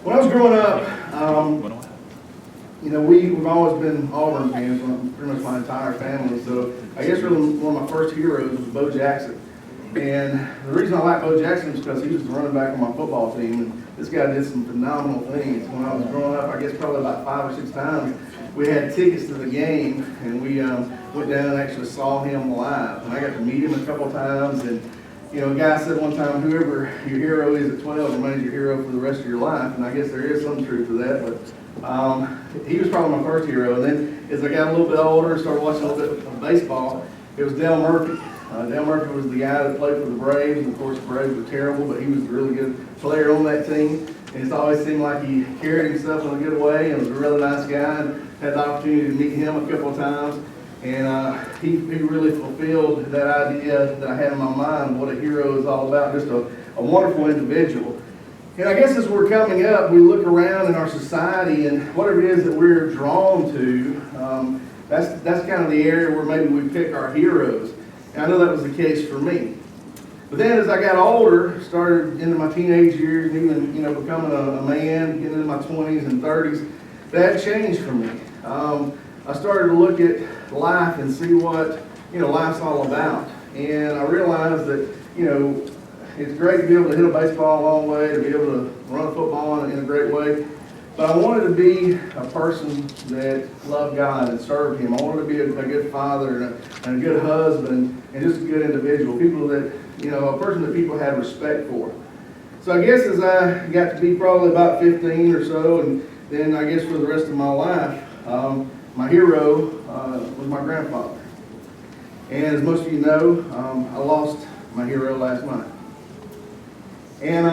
When I was growing up, we've always been Auburn fans, pretty much my entire family. So I guess really one of my first heroes was Bo Jackson. And the reason I like Bo Jackson is because he was the running back on my football team. And this guy did some phenomenal things. When I was growing up, I guess probably about 5 or 6 times, we had tickets to the game, and we went down and actually saw him live. And I got to meet him a couple of times. And a guy said one time, whoever your hero is at 12 remains your hero for the rest of your life. And I guess there is some truth to that. But he was probably my first hero. And then as I got a little bit older and started watching a little bit of baseball, it was Dale Murphy. Dale Murphy was the guy that played for the Braves. And of course, the Braves were terrible, but he was a really good player on that team. And it's always seemed like he carried himself in a good way and was a really nice guy. And had the opportunity to meet him a couple of times. And he really fulfilled that idea that I had in my mind, what a hero is all about, just a wonderful individual. And I guess as we're coming up, we look around in our society and whatever it is that we're drawn to, that's kind of the area where maybe we pick our heroes. And I know that was the case for me. But then as I got older, started into my teenage years, and even becoming a man, getting into my 20s and 30s, that changed for me. I started to look at life and see what life's all about. And I realized that it's great to be able to hit a baseball a long way, to be able to run a football in a great way. But I wanted to be a person that loved God and served Him. I wanted to be a good father and a good husband and just a good individual. People that, a person that people had respect for. So I guess as I got to be probably about 15 or so, and then I guess for the rest of my life, my hero was my grandfather. And as most of you know, I lost my hero last night. And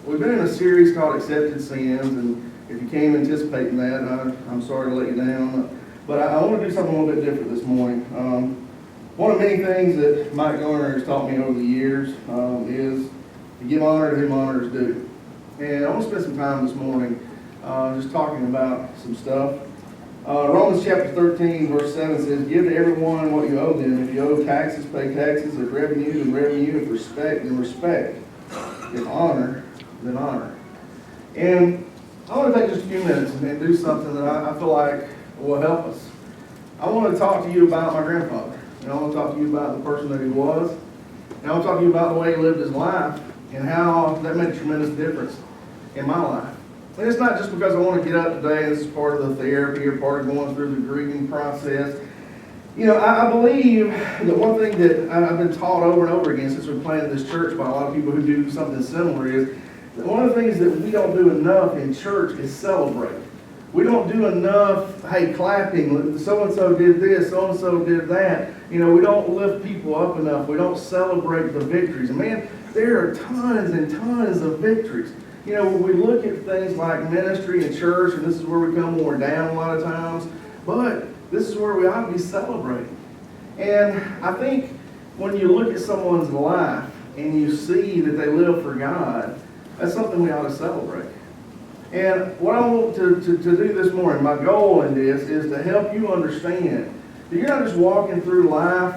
we've been in a series called Accepted Sins, and if you came anticipating that, I'm sorry to let you down. But I want to do something a little bit different this morning. One of many things that Mike Garner has taught me over the years is to give honor to whom honor is due. And I want to spend some time this morning just talking about some stuff. Romans chapter 13, verse 7 says, "Give to everyone what you owe them. If you owe taxes, pay taxes. If revenue, then revenue. If respect, then respect. If honor, then honor." And I want to take just a few minutes and do something that I feel like will help us. I want to talk to you about my grandfather. And I want to talk to you about the person that he was. And I want to talk to you about the way he lived his life and how that made a tremendous difference in my life. And it's not just because I want to get up today and this is part of the therapy or part of going through the grieving process. I believe that one thing that I've been taught over and over again since we've planted this church by a lot of people who do something similar is that one of the things that we don't do enough in church is celebrate. We don't do enough, hey, clapping, so-and-so did this, so-and-so did that. We don't lift people up enough. We don't celebrate the victories. And man, there are tons and tons of victories. When we look at things like ministry and church, and this is where we come when we're down a lot of times, but this is where we ought to be celebrating. And I think when you look at someone's life and you see that they live for God, that's something we ought to celebrate. And what I want to do this morning, my goal in this is to help you understand that you're not just walking through life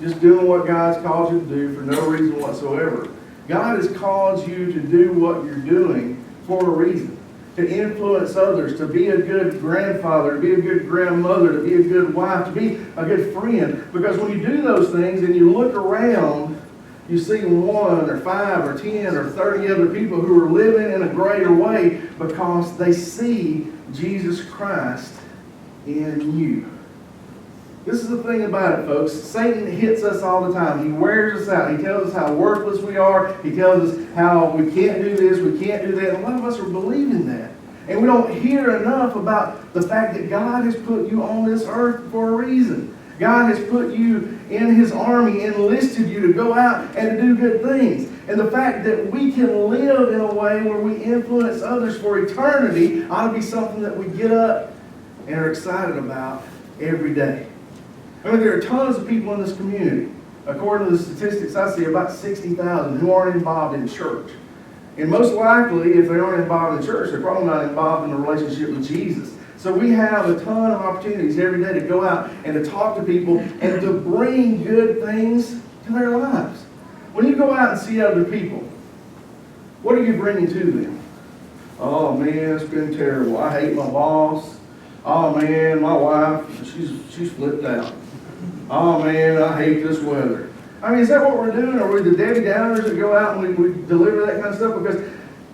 just doing what God's called you to do for no reason whatsoever. God has called you to do what you're doing for a reason. To influence others, to be a good grandfather, to be a good grandmother, to be a good wife, to be a good friend. Because when you do those things and you look around, you see 1 or 5 or 10 or 30 other people who are living in a greater way because they see Jesus Christ in you. This is the thing about it, folks. Satan hits us all the time. He wears us out. He tells us how worthless we are. He tells us how we can't do this, we can't do that. And a lot of us are believing that. And we don't hear enough about the fact that God has put you on this earth for a reason. God has put you in His army, enlisted you to go out and to do good things. And the fact that we can live in a way where we influence others for eternity ought to be something that we get up and are excited about every day. There are tons of people in this community. According to the statistics I see, about 60,000 who aren't involved in church. And most likely, if they aren't involved in church, they're probably not involved in a relationship with Jesus. So we have a ton of opportunities every day to go out and to talk to people and to bring good things to their lives. When you go out and see other people, What are you bringing to them? Oh man, it's been terrible. I hate my boss. Oh man, my wife, she's flipped out. Oh man, I hate this weather. I mean, is that what we're doing? Are we the Debbie Downers that go out and we deliver that kind of stuff? Because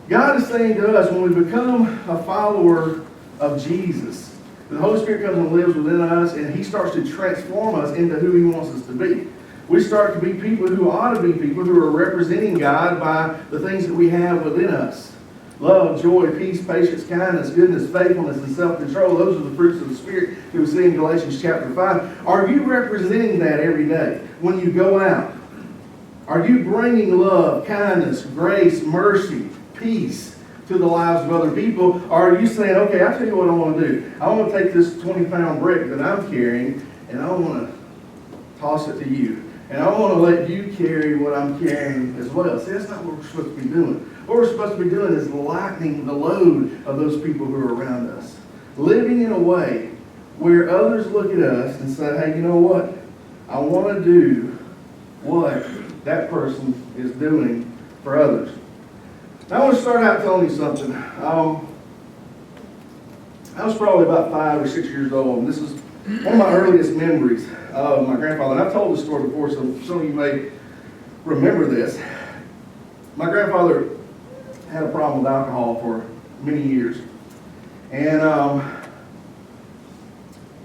God is saying to us, when we become a follower of Jesus, the Holy Spirit comes and lives within us, and He starts to transform us into who He wants us to be. We start to be people who ought to be people who are representing God by the things that we have within us. Love, joy, peace, patience, kindness, goodness, faithfulness, and self-control. Those are the fruits of the Spirit that we see in Galatians chapter 5. Are you representing that every day when you go out? Are you bringing love, kindness, grace, mercy, peace to the lives of other people? Or are you saying, okay, I'll tell you what I want to do. I want to take this 20-pound brick that I'm carrying, and I want to toss it to you. And I want to let you carry what I'm carrying as well. See, that's not what we're supposed to be doing. What we're supposed to be doing is lightening the load of those people who are around us. Living in a way where others look at us and say, hey, you know what? I want to do what that person is doing for others. Now, I want to start out telling you something. I was probably about 5 or 6 years old, and this is one of my earliest memories of my grandfather. And I've told this story before, so some of you may remember this. My grandfather had a problem with alcohol for many years. And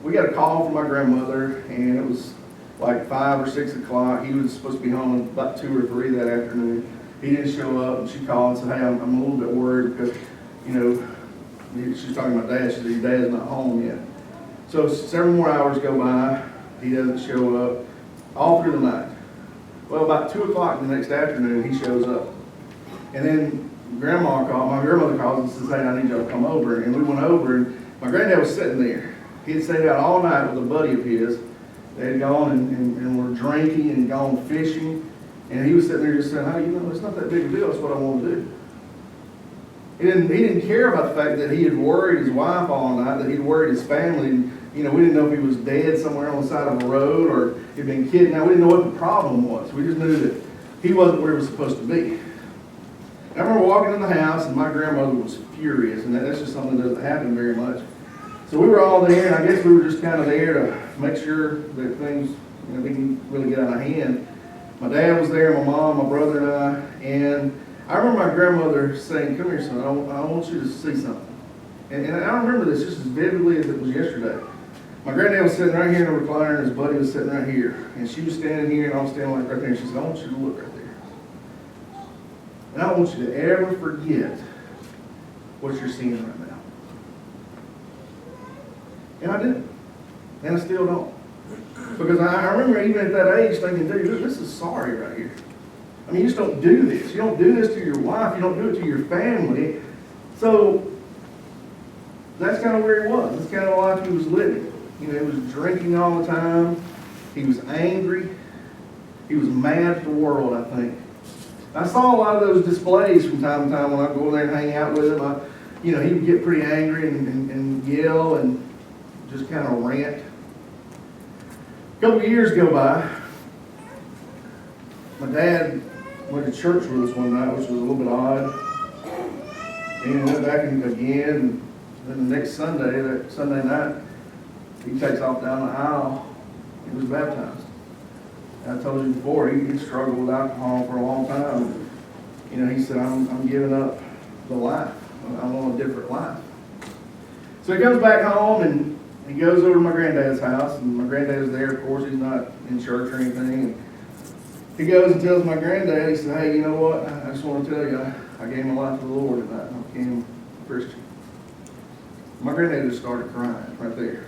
we got a call from my grandmother, and it was like 5 or 6 o'clock. He was supposed to be home about 2 or 3 that afternoon. He didn't show up, and she called and said, hey, I'm a little bit worried because, you know, she's talking about Dad. She said, your dad's not home yet. So several more hours go by. He doesn't show up all through the night. Well, about 2 o'clock the next afternoon, he shows up. And then my grandmother calls and says, hey, I need y'all to come over. And we went over, and my granddad was sitting there. He had stayed out all night with a buddy of his. They had gone and were drinking and gone fishing. And he was sitting there just saying, hey, you know, it's not that big a deal. It's what I want to do. He didn't care about the fact that he had worried his wife all night, that he'd worried his family. And, you know, we didn't know if he was dead somewhere on the side of a road or he'd been kidnapped. We didn't know what the problem was. We just knew that he wasn't where he was supposed to be. And I remember walking in the house, and my grandmother was furious, and that's just something that doesn't happen very much. So we were all there, and I guess we were just kind of there to make sure that things, you know, didn't really get out of hand. My dad was there, my mom, my brother, and I remember my grandmother saying, come here, son, I want you to see something. And I remember this just as vividly as it was yesterday. My granddad was sitting right here in the recliner, and his buddy was sitting right here. And she was standing here, and I was standing like right there, and she said, I want you to look right there. And I don't want you to ever forget what you're seeing right now. And I didn't. And I still don't. Because I remember even at that age thinking, dude, this is sorry right here. I mean, you just don't do this. You don't do this to your wife. You don't do it to your family. So that's kind of where he was. That's kind of the life he was living. You know, he was drinking all the time. He was angry. He was mad at the world, I think. I saw a lot of those displays from time to time when I go there and hang out with him. He would get pretty angry and yell and just kind of rant. A couple of years go by. My dad went to church with us one night, which was a little bit odd. And went back in again. And then the next Sunday, that Sunday night, he takes off down the aisle. He was baptized. And I told you before, he struggled with alcohol for a long time. You know, he said, I'm giving up the life. I want a different life. So he comes back home and he goes over to my granddad's house. And my granddad's there, of course. He's not in church or anything. And he goes and tells my granddad, he said, hey, you know what? I just want to tell you, I gave my life to the Lord tonight. I became a Christian. My granddad just started crying right there.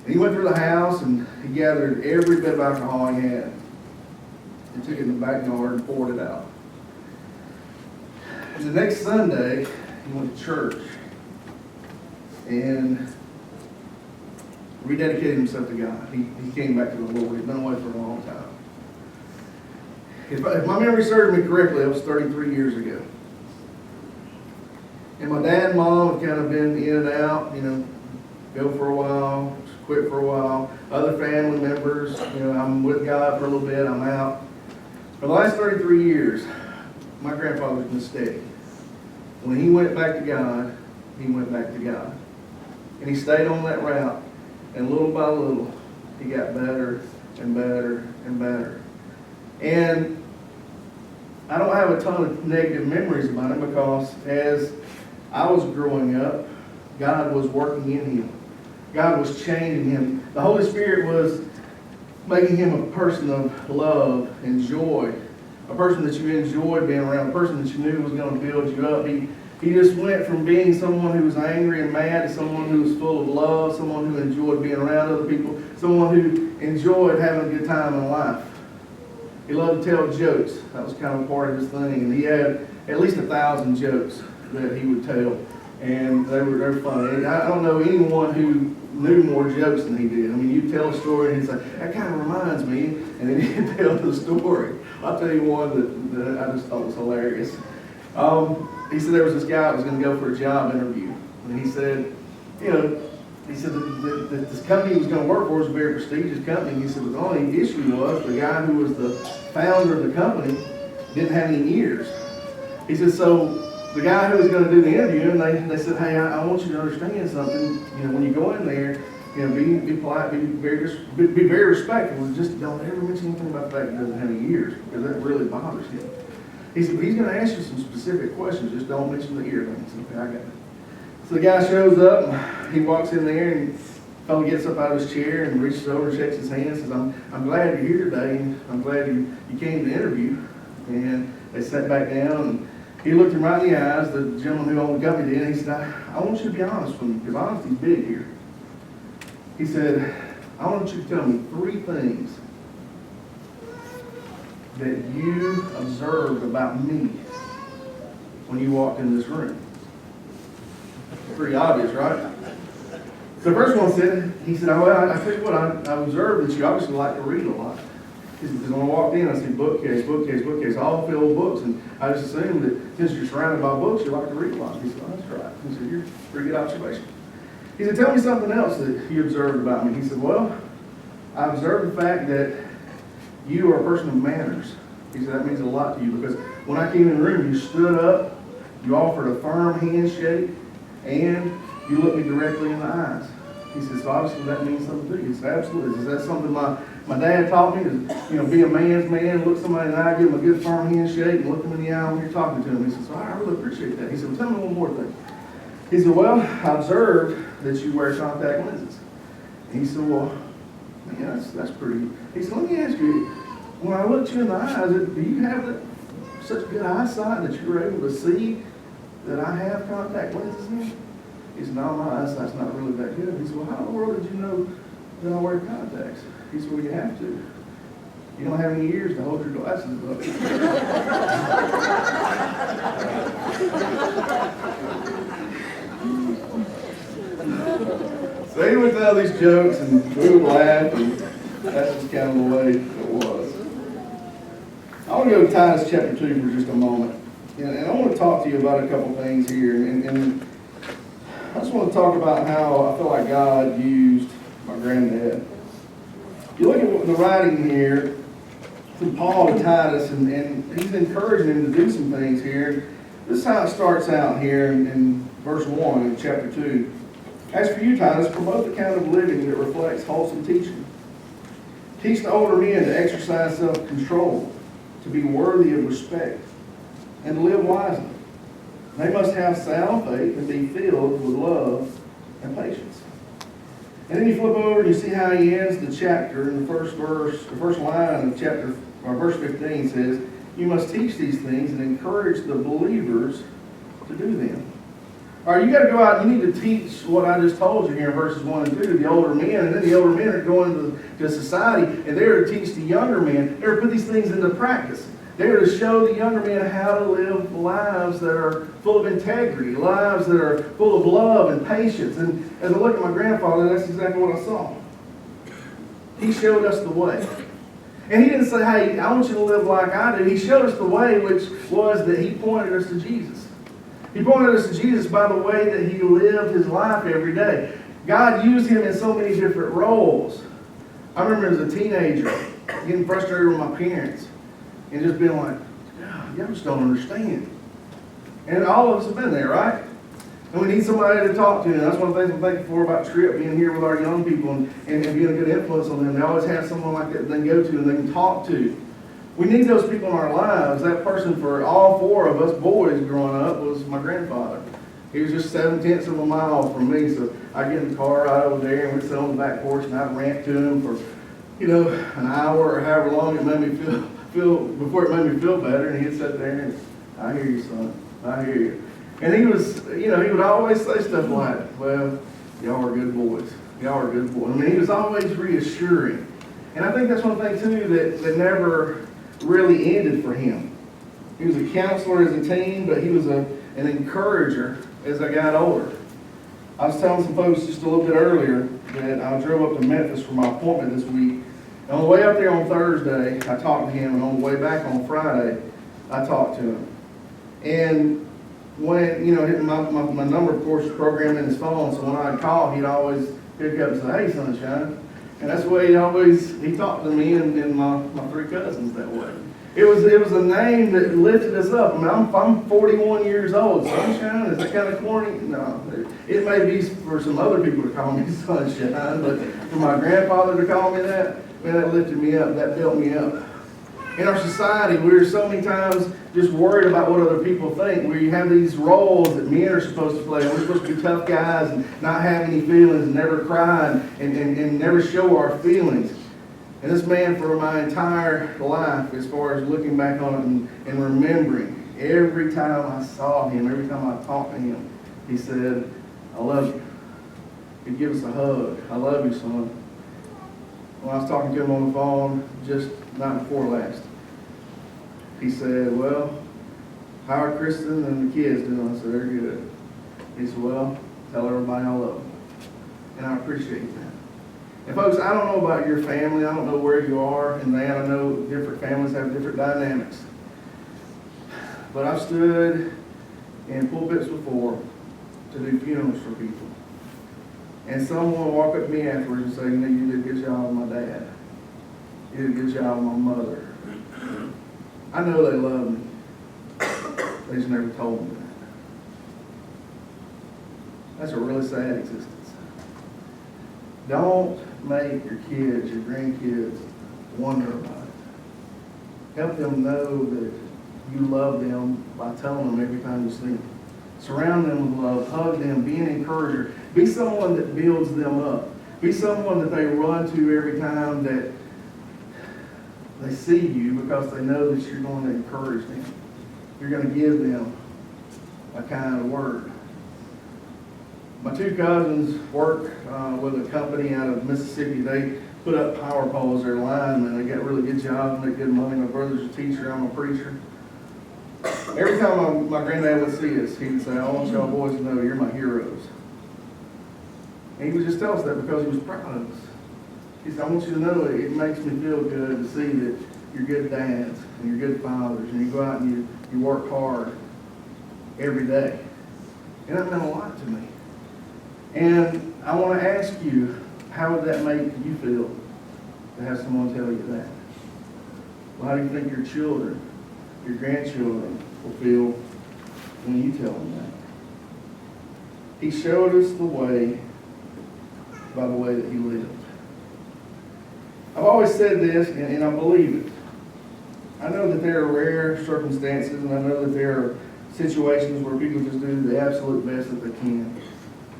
And he went through the house and he gathered every bit of alcohol he had and took it in the backyard and poured it out. And the next Sunday, he went to church and rededicated himself to God. He came back to the Lord. He'd been away for a long time. If my memory serves me correctly, it was 33 years ago. And my dad and mom have kind of been in and out, you know, go for a while, quit for a while. Other family members, you know, I'm with God for a little bit, I'm out. For the last 33 years, my grandfather's been steady. When he went back to God, he went back to God. And he stayed on that route, and little by little, he got better and better and better. And I don't have a ton of negative memories about him because as I was growing up, God was working in him. God was changing him. The Holy Spirit was making him a person of love and joy, a person that you enjoyed being around, a person that you knew was going to build you up. He just went from being someone who was angry and mad to someone who was full of love, someone who enjoyed being around other people, someone who enjoyed having a good time in life. He loved to tell jokes. That was kind of part of his thing. And he had at least 1,000 jokes that he would tell. And they were funny. I don't know anyone who knew more jokes than he did. I mean, you tell a story and he'd say, that kind of reminds me. And then he'd tell the story. I'll tell you one that I just thought was hilarious. He said there was this guy that was going to go for a job interview. And he said, he said that this company he was going to work for was a very prestigious company. He said the only issue was the guy who was the founder of the company didn't have any ears. He said, so the guy who was going to do the interview, and they said, hey, I want you to understand something. When you go in there, be polite, be very respectful, and just don't ever mention anything about the fact he doesn't have any ears, because that really bothers him. He said, but he's going to ask you some specific questions, just don't mention the ear things. Okay, I got it. So the guy shows up, and he walks in there, and the fellow gets up out of his chair and reaches over and shakes his hand and says, I'm glad you're here today, and I'm glad you came to the interview. And they sat back down, and he looked him right in the eyes, the gentleman who owned the company did, and he said, I want you to be honest with me, because honesty's big here. He said, I want you to tell me 3 things that you observed about me when you walked in this room. Pretty obvious, right? So the first one said, he said, well, I tell you what, I observed that you obviously like to read a lot. He said, because when I walked in, I see bookcase, all filled with books, and I just assumed that since you're surrounded by books, you like to read a lot. He said, oh, that's right. He said, you're a pretty good observation. He said, tell me something else that you observed about me. He said, well, I observed the fact that you are a person of manners. He said, that means a lot to you, because when I came in the room, you stood up, you offered a firm handshake, and you looked me directly in the eyes. He says, so obviously that means something to you. He said, absolutely. Is that something my dad taught me? To be a man's man, look somebody in the eye, give him a good firm handshake, and look them in the eye when you're talking to him. He says, well, I really appreciate that. He said, well, tell me one more thing. He said, well, I observed that you wear contact lenses. And he said, well, man, that's pretty. He said, let me ask you, when I looked you in the eyes, do you have such good eyesight that you were able to see that I have contact lenses in? He said, no, my eyesight's not really that good. He said, well, how in the world did you know that I wear contacts? He said, well, you have to. You don't have any ears to hold your glasses up. So he would tell these jokes, and we would laugh, and that's just kind of the way it was. I want to go to Titus chapter 2 for just a moment. And I want to talk to you about a couple things here. And I just want to talk about how I feel like God used my granddad. You look at the writing here from Paul to Titus, and he's encouraging him to do some things here. This is how it starts out here in verse 1 of chapter 2. As for you, Titus, promote the kind of living that reflects wholesome teaching. Teach the older men to exercise self-control, to be worthy of respect, and to live wisely. They must have sound faith and be filled with love and patience. And then you flip over and you see how he ends the chapter in the first verse, the first line of verse 15 says, you must teach these things and encourage the believers to do them. All right, you got to go out and you need to teach what I just told you here in verses 1 and 2, the older men, and then the older men are going to society, and they're to teach the younger men. They're to put these things into practice. They're to show the younger men how to live lives that are full of integrity, lives that are full of love and patience. And as I look at my grandfather, that's exactly what I saw. He showed us the way. And he didn't say, hey, I want you to live like I do. He showed us the way, which was that he pointed us to Jesus. He pointed us to Jesus by the way that he lived his life every day. God used him in so many different roles. I remember as a teenager getting frustrated with my parents and just being like, Y'all just don't understand. And all of us have been there, right? And we need somebody to talk to. And that's one of the things I'm thankful for about Trip, being here with our young people and being a good influence on them. They always have someone like that they can go to and they can talk to. We need those people in our lives. That person for all four of us boys growing up was my grandfather. He was just 7/10 of a mile from me, so I'd get in the car right over there and we'd sit on the back porch and I'd rant to him for, an hour or however long it made me feel before it made me feel better. And he'd sit there and, I hear you, son, I hear you. And he was, he would always say stuff like, well, y'all are good boys. Y'all are good boys. I mean, he was always reassuring. And I think that's one thing, too, that never really ended for him. He was a counselor as a teen, but he was an encourager as I got older. I was telling some folks just a little bit earlier that I drove up to Memphis for my appointment this week. And on the way up there on Thursday, I talked to him, and on the way back on Friday, I talked to him. And when, my number, of course, is programmed in his phone, so when I'd call, he'd always pick up and say, hey, sunshine. And that's the way he talked to me and my three cousins that way. It was a name that lifted us up. I mean, I'm 41 years old. Sunshine, is that kind of corny? No. It may be for some other people to call me sunshine, but for my grandfather to call me that, man, that lifted me up. That built me up. In our society, we're so many times just worried about what other people think. We have these roles that men are supposed to play. We're supposed to be tough guys and not have any feelings and never cry and never show our feelings. And this man, for my entire life, as far as looking back on it and remembering, every time I saw him, every time I talked to him, he said, I love you. He'd give us a hug. I love you, son. When I was talking to him on the phone just night before last, he said, well, how are Kristen and the kids doing? I said, they're good. He said, well, tell everybody I love them. And I appreciate that. And folks, I don't know about your family. I don't know where you are in that. I know different families have different dynamics. But I've stood in pulpits before to do funerals for people. And someone will walk up to me afterwards and say, you did a good job with my dad. You did a good job with my mother. I know they love me. They just never told me that. That's a really sad existence. Don't make your kids, your grandkids, wonder about it. Help them know that you love them by telling them every time you see them. Surround them with love. Hug them. Be an encourager. Be someone that builds them up. Be someone that they run to every time that they see you, because they know that you're going to encourage them. You're going to give them a kind word. My two cousins work with a company out of Mississippi. They put up power poles. They're linemen. They get really good jobs, make good money. My brother's a teacher. I'm a preacher. Every time my granddad would see us, he would say, I want y'all boys to know you're my heroes. And he would just tell us that because he was proud of us. He said, I want you to know it makes me feel good to see that you're good dads and you're good fathers and you go out and you work hard every day. And that meant a lot to me. And I want to ask you, how would that make you feel to have someone tell you that? Well, how do you think your children, your grandchildren will feel when you tell them that? He showed us the way by the way that he lived. I've always said this, and I believe it. I know that there are rare circumstances, and I know that there are situations where people just do the absolute best that they can.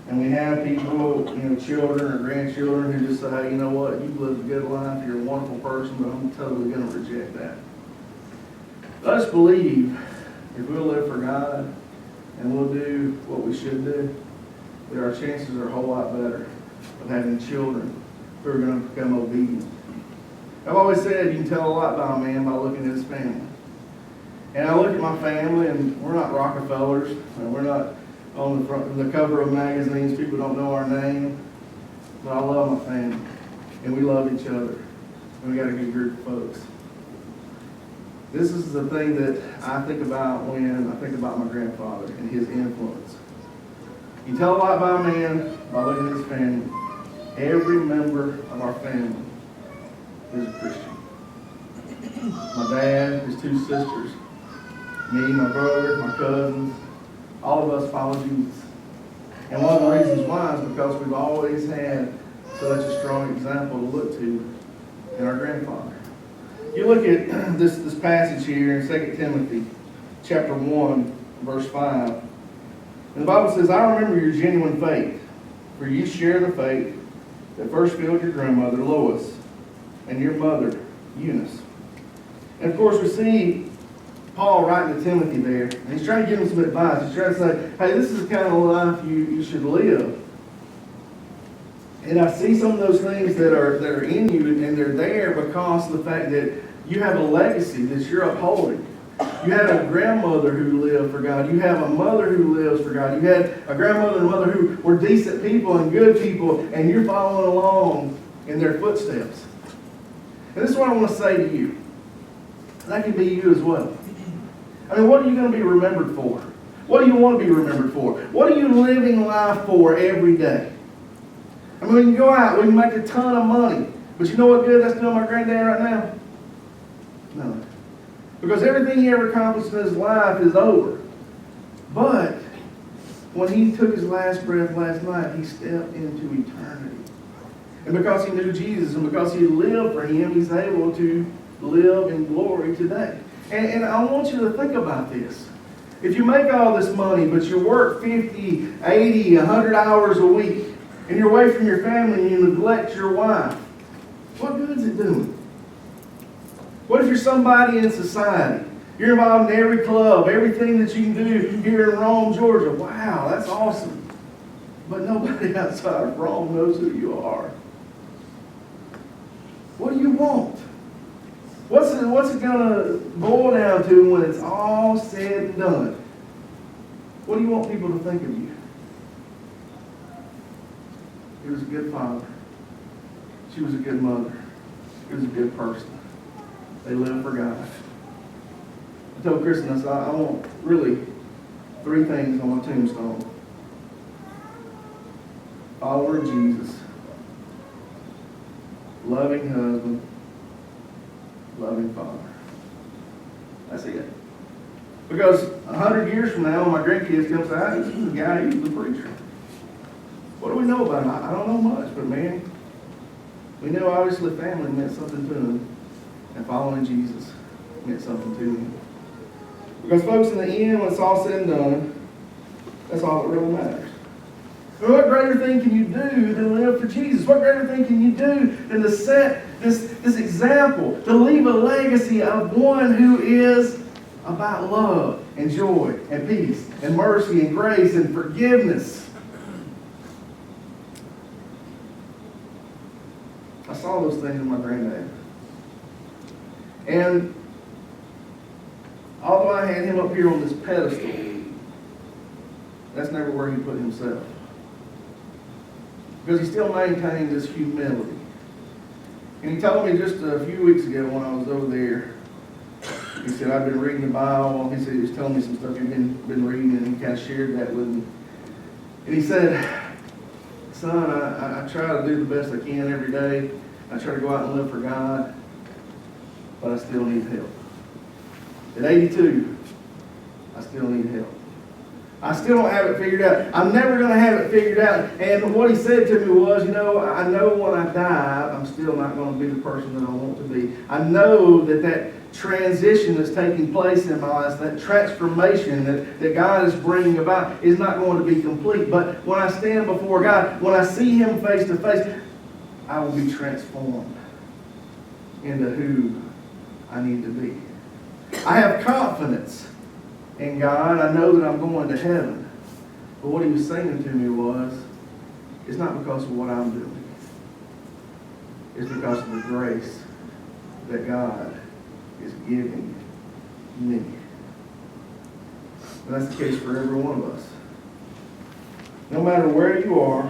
And we have people, children or grandchildren who just say, hey, you know what, you've lived a good life, you're a wonderful person, but I'm totally going to reject that. I just believe if we'll live for God and we'll do what we should do, that our chances are a whole lot better of having children who are going to become obedient. I've always said you can tell a lot about a man by looking at his family. And I look at my family, and we're not Rockefellers, and we're not on the cover of magazines. People don't know our name. But I love my family, and we love each other. And we got a good group of folks. This is the thing that I think about when I think about my grandfather and his influence. You tell a lot about a man by looking at his family. Every member of our family is a Christian. My dad, his two sisters, Me, my brother, my cousins, all of us follow Jesus. And one of the reasons why is because we've always had such a strong example to look to in our grandfather. You look at this passage here in 2 Timothy chapter 1, verse 5. And the Bible says, I remember your genuine faith, for you share the faith that first filled your grandmother Lois and your mother Eunice. And of course we see Paul writing to Timothy there, and he's trying to give him some advice. He's trying to say, hey, this is the kind of life you should live. And I see some of those things that are in you, and they're there because of the fact that you have a legacy that you're upholding. You had a grandmother who lived for God. You have a mother who lives for God. You had a grandmother and mother who were decent people and good people, and you're following along in their footsteps. And this is what I want to say to you. That can be you as well. I mean, what are you going to be remembered for? What do you want to be remembered for? What are you living life for every day? I mean, we can go out, we can make a ton of money, but you know what good that's doing my granddad right now? No. Because everything he ever accomplished in his life is over. But when he took his last breath last night, he stepped into eternity. And because he knew Jesus and because he lived for him, he's able to live in glory today. And I want you to think about this. If you make all this money, but you work 50, 80, 100 hours a week, and you're away from your family and you neglect your wife, what good is it doing? What if you're somebody in society? You're involved in every club, everything that you can do here in Rome, Georgia. Wow, that's awesome. But nobody outside of Rome knows who you are. What do you want? What's it going to boil down to when it's all said and done? What do you want people to think of you? He was a good father. She was a good mother. He was a good person. They lived for God. I told Kristen, I said, I want really 3 things on my tombstone. Follower of Jesus, loving husband, loving father. That's it. Because 100 years from now, my grandkids come say, this is the guy, he was the preacher. What do we know about him? I don't know much, but man, we know obviously family meant something to him, and following Jesus meant something to him. Because folks, in the end, when it's all said and done, that's all that really matters. And what greater thing can you do than live for Jesus? What greater thing can you do than to set this example, to leave a legacy of one who is about love and joy and peace and mercy and grace and forgiveness? I saw those things in my granddad. And although I had him up here on this pedestal, that's never where he put himself. Because he still maintained this humility. And he told me just a few weeks ago when I was over there, he said, I've been reading the Bible. He said he was telling me some stuff he'd been reading, and he kind of shared that with me. And he said, son, I try to do the best I can every day. I try to go out and live for God, but I still need help. At 82, I still need help. I still don't have it figured out. I'm never going to have it figured out. And what he said to me was, I know when I die, I'm still not going to be the person that I want to be. I know that transition that's taking place in my life, that transformation that God is bringing about is not going to be complete. But when I stand before God, when I see him face to face, I will be transformed into who I need to be. I have confidence in God. I know that I'm going to heaven. But what he was saying to me was, it's not because of what I'm doing. It's because of the grace that God is giving me. And that's the case for every one of us. No matter where you are,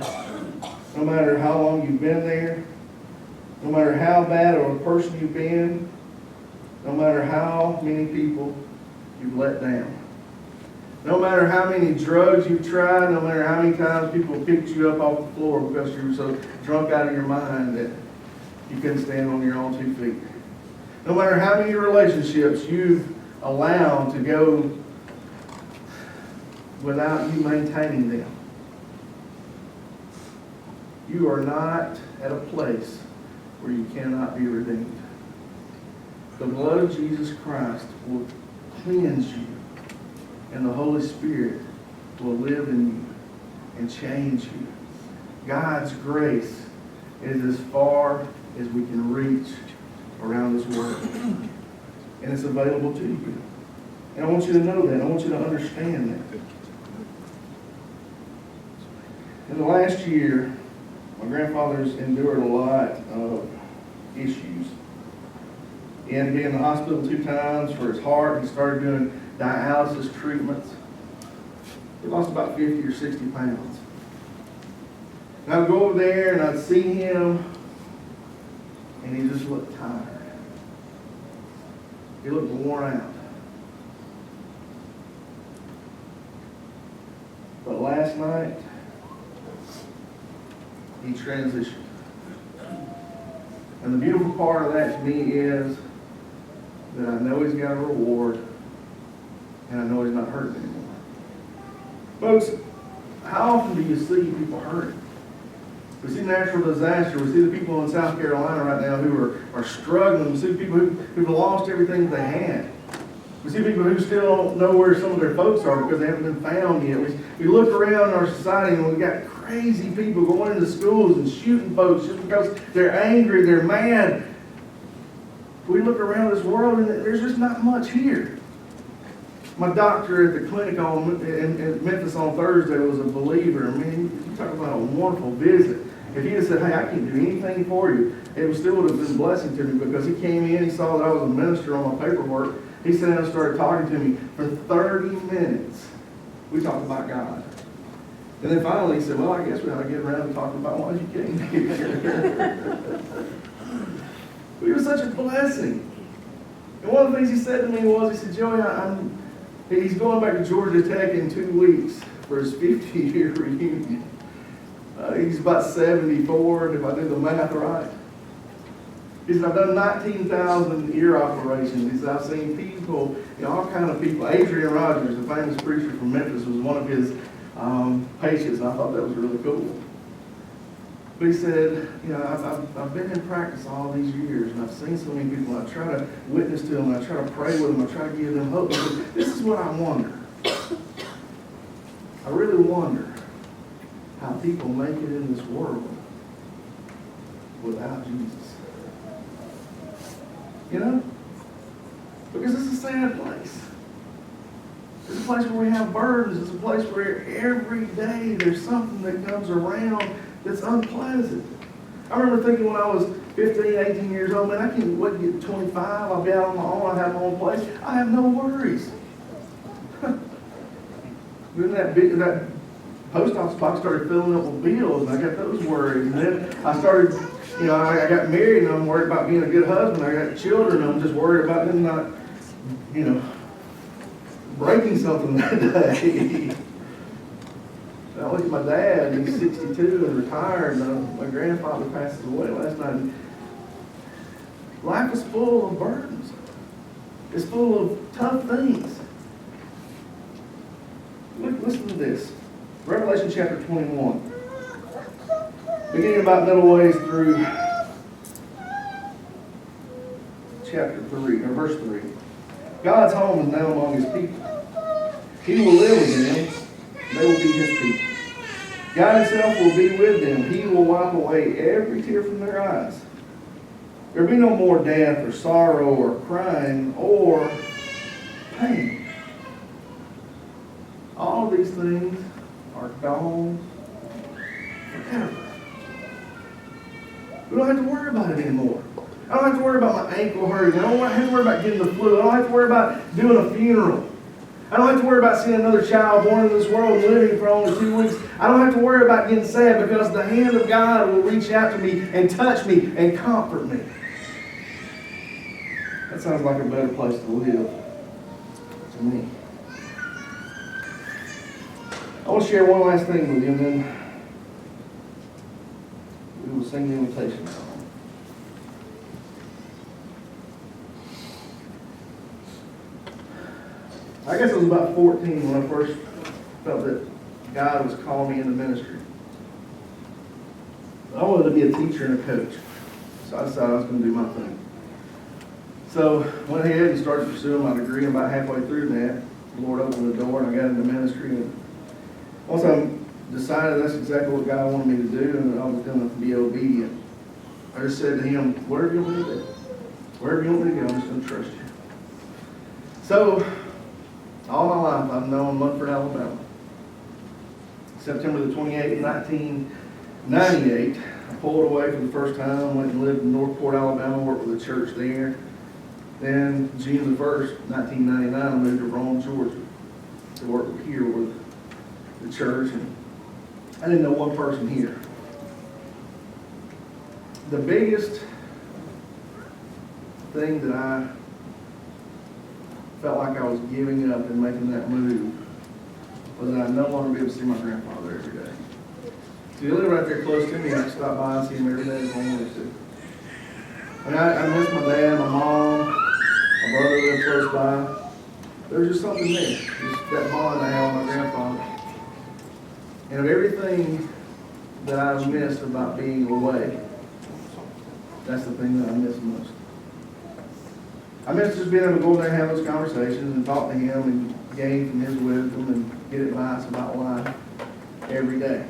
no matter how long you've been there, no matter how bad of a person you've been, no matter how many people you've let down, no matter how many drugs you've tried, no matter how many times people picked you up off the floor because you were so drunk out of your mind that you couldn't stand on your own 2 feet. No matter how many relationships you've allowed to go without you maintaining them. You are not at a place where you cannot be redeemed. The blood of Jesus Christ will cleanse you, and the Holy Spirit will live in you and change you. God's grace is as far as we can reach around this world. And it's available to you. And I want you to know that. I want you to understand that. In the last year, my grandfather's endured a lot of issues. He had to be in the hospital 2 times for his heart. He started doing dialysis treatments. He lost about 50 or 60 pounds. And I'd go over there and I'd see him, and he just looked tired. He looked worn out. But last night, he transitioned. And the beautiful part of that to me is that I know he's got a reward, and I know he's not hurting anymore. Folks, how often do you see people hurting? We see natural disaster. We see the people in South Carolina right now who are struggling. We see people who've lost everything they had. We see people who still don't know where some of their folks are because they haven't been found yet. We look around our society and we've got crazy people going into schools and shooting folks just because they're angry, they're mad. We look around this world and there's just not much here. My doctor at the clinic in Memphis on Thursday was a believer. I mean, you talk about a wonderful visit. If he had said, hey, I can't do anything for you, it still would have been a blessing to me because he came in, he saw that I was a minister on my paperwork. He sat down and started talking to me for 30 minutes. We talked about God. And then finally he said, well, I guess we ought to get around to talking about why you came here. It was such a blessing. And one of the things he said to me was, he said, Joey, he's going back to Georgia Tech in 2 weeks for his 50-year reunion. He's about 74, if I do the math right. He said, I've done 19,000 ear operations. He said, I've seen people, all kind of people. Adrian Rogers, the famous preacher from Memphis, was one of his patients, and I thought that was really cool. But he said, I've been in practice all these years, and I've seen so many people, and I try to witness to them, and I try to pray with them, I try to give them hope. Said, this is what I wonder. I really wonder how people make it in this world without Jesus. Because it's a sad place. It's a place where we have burdens. It's a place where every day there's something that comes around that's unpleasant. I remember thinking when I was 15, 18 years old, man, I can't wait to get 25. I'll be out on my own. I have my own place. I have no worries. Then that post office box started filling up with bills, and I got those worries. And then I started, I got married, and I'm worried about being a good husband. I got children, and I'm just worried about them not, breaking something that day. I look at my dad, he's 62 and retired, and my grandfather passes away last night. Life is full of burdens. It's full of tough things. Listen to this. Revelation chapter 21. Beginning about middle ways through chapter 3, or verse 3. God's home is now among his people. He will live with them. They will be his people. God himself will be with them. He will wipe away every tear from their eyes. There will be no more death or sorrow or crying or pain. All of these things are gone forever. We don't have to worry about it anymore. I don't have to worry about my ankle hurting. I don't have to worry about getting the flu. I don't have to worry about doing a funeral. I don't have to worry about seeing another child born in this world and living for only 2 weeks. I don't have to worry about getting sad because the hand of God will reach out to me and touch me and comfort me. That sounds like a better place to live to me. I want to share one last thing with you, and then we will sing the invitation song. I guess I was about 14 when I first felt that God was calling me into ministry. I wanted to be a teacher and a coach, so I decided I was going to do my thing. So I went ahead and started pursuing my degree, and about halfway through that, the Lord opened the door and I got into ministry. And once I decided that's exactly what God wanted me to do and I was going to be obedient, I just said to Him, whatever you want me to do, wherever you want me to go, I'm just going to trust you. So, all my life I've known Munford, Alabama. September the 28th, 1998, I pulled away for the first time, went and lived in Northport, Alabama, worked with a church there. Then, June the 1st, 1999, I moved to Rome, Georgia, to work here with the church. And I didn't know one person here. The biggest thing that I felt like I was giving up and making that move was that I'd no longer be able to see my grandfather every day. So he lived right there close to me. I could stop by and see him every day if I wanted to. And I miss my dad, my mom, my brother lived close by. There was just something there, just that bond I had with my grandfather. And of everything that I missed about being away, that's the thing that I miss most. I miss just being able to go over there and have those conversations and talk to him and gain from his wisdom and get advice about life every day.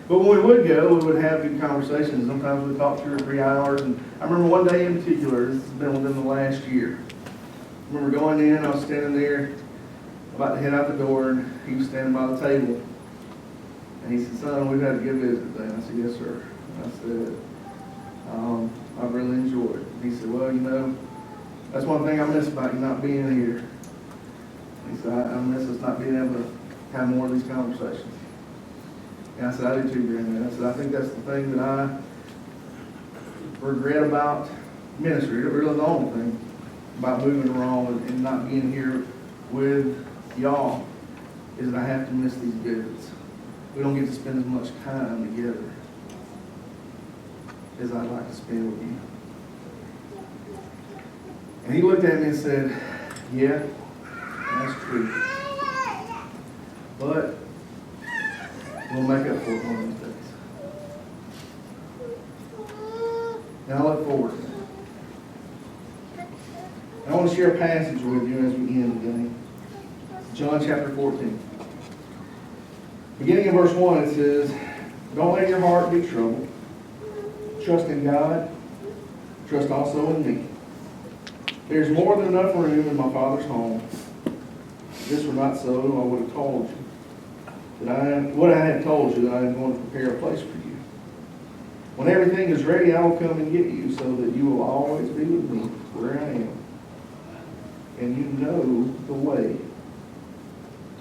But when we would go, we would have good conversations. Sometimes we'd talk 2 or 3 hours. And I remember one day in particular, this has been within the last year. I remember going in, I was standing there about to head out the door, and he was standing by the table. And he said, "Son, we've had a good visit today." And I said, "Yes, sir." And I said, "I've really enjoyed it." And he said, "Well, you know, that's one thing I miss about you not being here." He said, I miss us not being able to have more of these conversations. And I said, "I do too, Granddad." I said, "I think that's the thing that I regret about ministry, really the only thing about moving around and not being here with y'all, is that I have to miss these visits. We don't get to spend as much time together as I'd like to spend with you." And he looked at me and said, "Yeah, that's true. But we'll make up for it one of these days." And I look forward to that. And I want to share a passage with you as we end today. John chapter 14. Beginning in verse 1, it says, "Don't let your heart be troubled. Trust in God. Trust also in me. There's more than enough room in my Father's home. If this were not so, I would have told you what I have told you, that I am going to prepare a place for you. When everything is ready, I will come and get you, so that you will always be with me where I am. And you know the way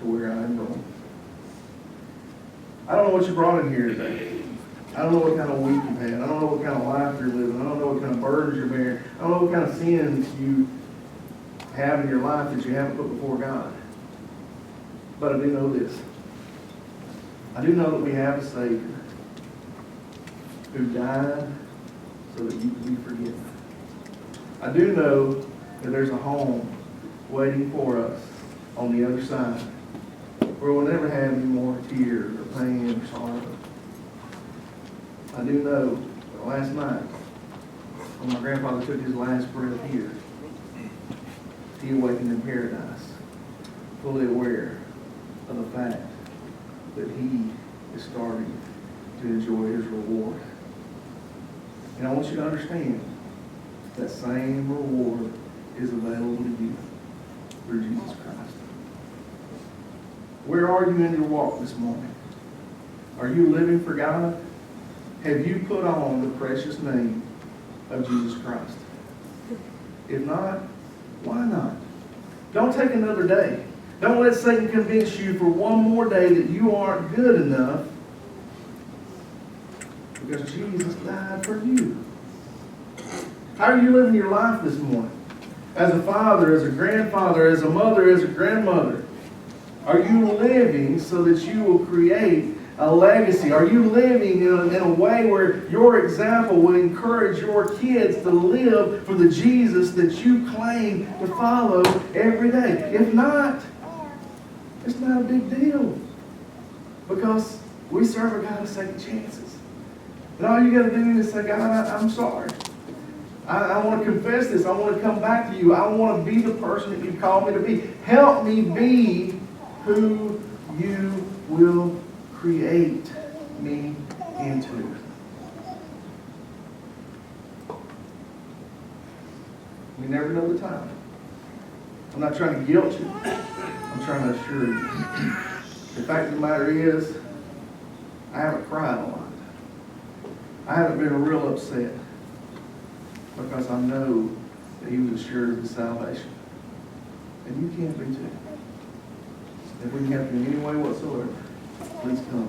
to where I am going." I don't know what you brought in here today. I don't know what kind of week you've had. I don't know what kind of life you're living. I don't know what kind of burdens you're bearing. I don't know what kind of sins you have in your life that you haven't put before God. But I do know this. I do know that we have a Savior who died so that you can be forgiven. I do know that there's a home waiting for us on the other side, where we'll never have any more tears or pain or sorrow. I do know that last night, when my grandfather took his last breath here, he awakened in paradise, fully aware of the fact that he is starting to enjoy his reward. And I want you to understand that same reward is available to you through Jesus Christ. Where are you in your walk this morning? Are you living for God? Have you put on the precious name of Jesus Christ? If not, why not? Don't take another day. Don't let Satan convince you for one more day that you aren't good enough, because Jesus died for you. How are you living your life this morning? As a father, as a grandfather, as a mother, as a grandmother, are you living so that you will create a legacy? Are you living in a way where your example will encourage your kids to live for the Jesus that you claim to follow every day? If not, It's not a big deal. Because we serve a God of second chances. And all you got to do is say, God, I'm sorry. I want to confess this. I want to come back to you. I want to be the person that you called me to be. Help me be who you will create me into. You never know the time. I'm not trying to guilt you. I'm trying to assure you. The fact of the matter is, I haven't cried a lot. I haven't been real upset because I know that He was assured of the salvation. And you can be too. If we can help you in any way whatsoever, please come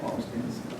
while we stand aside.